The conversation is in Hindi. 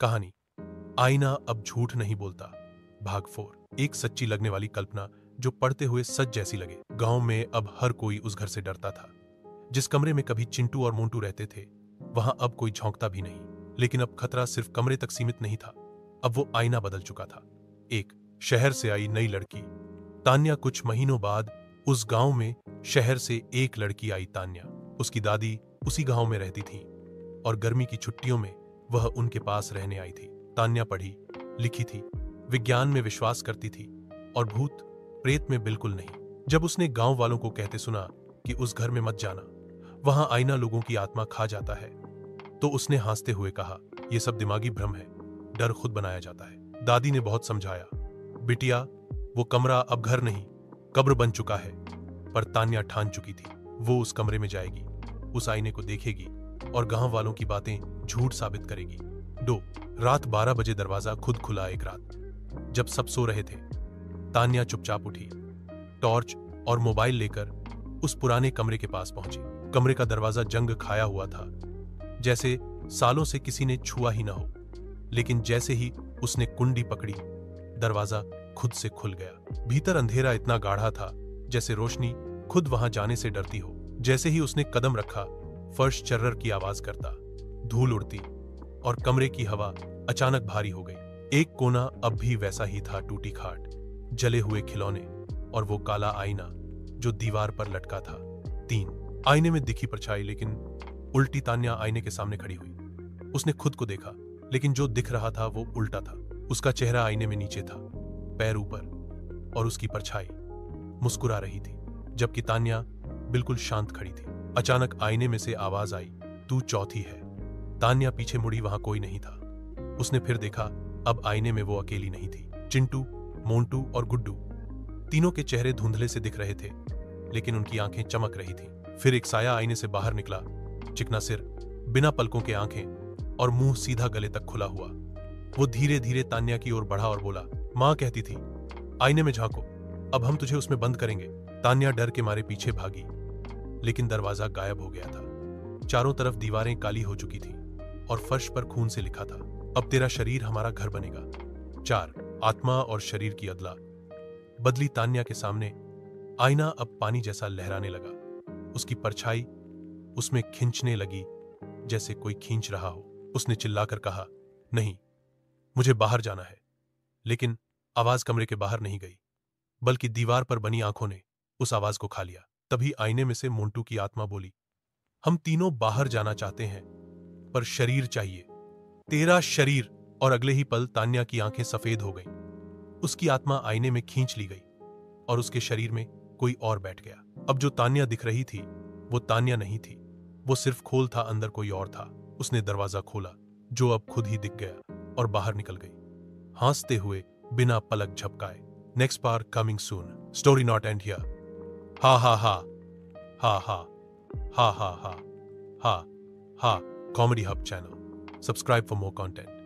कहानी आईना अब झूठ नहीं बोलता। भाग 4। एक सच्ची लगने वाली कल्पना जो पढ़ते हुए सच जैसी लगे। गांव में अब हर कोई उस घर से डरता था। जिस कमरे में कभी चिंटू और मोंटू रहते थे वहां अब कोई झोंकता भी नहीं। लेकिन अब खतरा सिर्फ कमरे तक सीमित नहीं था, अब वो आईना बदल चुका था। एक शहर से आई नई लड़की तान्या। कुछ महीनों बाद उस गांव में शहर से एक लड़की आई तान्या। उसकी दादी उसी गांव में रहती थी और गर्मी की छुट्टियों में वह उनके पास रहने आई थी। तान्या पढ़ी लिखी थी, विज्ञान में विश्वास करती थी और भूत प्रेत में बिल्कुल नहीं। जब उसने गांव वालों को कहते सुना कि उस घर में मत जाना, वहां आईना लोगों की आत्मा खा जाता है, तो उसने हंसते हुए कहा, यह सब दिमागी भ्रम है, डर खुद बनाया जाता है। दादी ने बहुत समझाया, बिटिया वो कमरा अब घर नहीं कब्र बन चुका है। पर तान्या ठान चुकी थी, वो उस कमरे में जाएगी, उस आईने को देखेगी और गांव वालों की बातें झूठ साबित करेगी। 2 रात 12 बजे दरवाजा खुद खुला। एक रात जब सब सो रहे थे, तान्या चुपचाप उठी, टॉर्च और मोबाइल लेकर उस पुराने कमरे के पास पहुंची। कमरे का दरवाजा जंग खाया हुआ था, जैसे सालों से किसी ने छुआ ही ना हो। लेकिन जैसे ही उसने कुंडी पकड़ी, दरवाजा खुद से खुल गया। भीतर अंधेरा इतना गाढ़ा था जैसे रोशनी खुद वहां जाने से डरती हो। जैसे ही उसने कदम रखा, फर्श चर्रर की आवाज करता, धूल उड़ती और कमरे की हवा अचानक भारी हो गई। एक कोना अब भी वैसा ही था, टूटी खाट, जले हुए खिलौने और वो काला आईना जो दीवार पर लटका था। 3 आईने में दिखी परछाई, लेकिन उल्टी। तान्या आईने के सामने खड़ी हुई। उसने खुद को देखा, लेकिन जो दिख रहा था वो उल्टा था। उसका चेहरा आईने में नीचे था, पैर ऊपर, और उसकी परछाई मुस्कुरा रही थी, जबकि तान्या बिल्कुल शांत खड़ी थी। अचानक आईने में से आवाज आई, तू चौथी है। तान्या पीछे मुड़ी, वहां कोई नहीं था। उसने फिर देखा, अब आईने में वो अकेली नहीं थी। चिंटू, मोंटू और गुड्डू, तीनों के चेहरे धुंधले से दिख रहे थे, लेकिन उनकी आंखें चमक रही थीं। फिर एक साया आईने से बाहर निकला, चिकना सिर, बिना पलकों के आंखें और मुंह सीधा गले तक खुला हुआ। वो धीरे धीरे तान्या की ओर बढ़ा और बोला, मां कहती थी आईने में झांको, अब हम तुझे उसमें बंद करेंगे। तान्या डर के मारे पीछे भागी, लेकिन दरवाजा गायब हो गया था। चारों तरफ दीवारें काली हो चुकी थी और फर्श पर खून से लिखा था, अब तेरा शरीर हमारा घर बनेगा। 4 आत्मा और शरीर की अदला बदली। तान्या के सामने आईना अब पानी जैसा लहराने लगा। उसकी परछाई उसमें खींचने लगी जैसे कोई खींच रहा हो। उसने चिल्लाकर कहा, नहीं, मुझे बाहर जाना है। लेकिन आवाज कमरे के बाहर नहीं गई, बल्कि दीवार पर बनी आंखों ने उस आवाज को खा लिया। तभी आईने में से मोंटू की आत्मा बोली, हम तीनों बाहर जाना चाहते हैं, पर शरीर चाहिए, तेरा शरीर। और अगले ही पल तान्या की आंखें सफेद हो गईं। उसकी आत्मा आईने में खींच ली गई और उसके शरीर में कोई और बैठ गया। अब जो तान्या दिख रही थी वो तान्या नहीं थी, वो सिर्फ खोल था, अंदर कोई और था। उसने दरवाजा खोला, जो अब खुद ही दिख गया, और बाहर निकल गई, हंसते हुए, बिना पलक झपकाए। Next part coming soon. Story not end here. हा हा हा हा हा ha ha ha ha ha comedy hub channel. Subscribe for more content.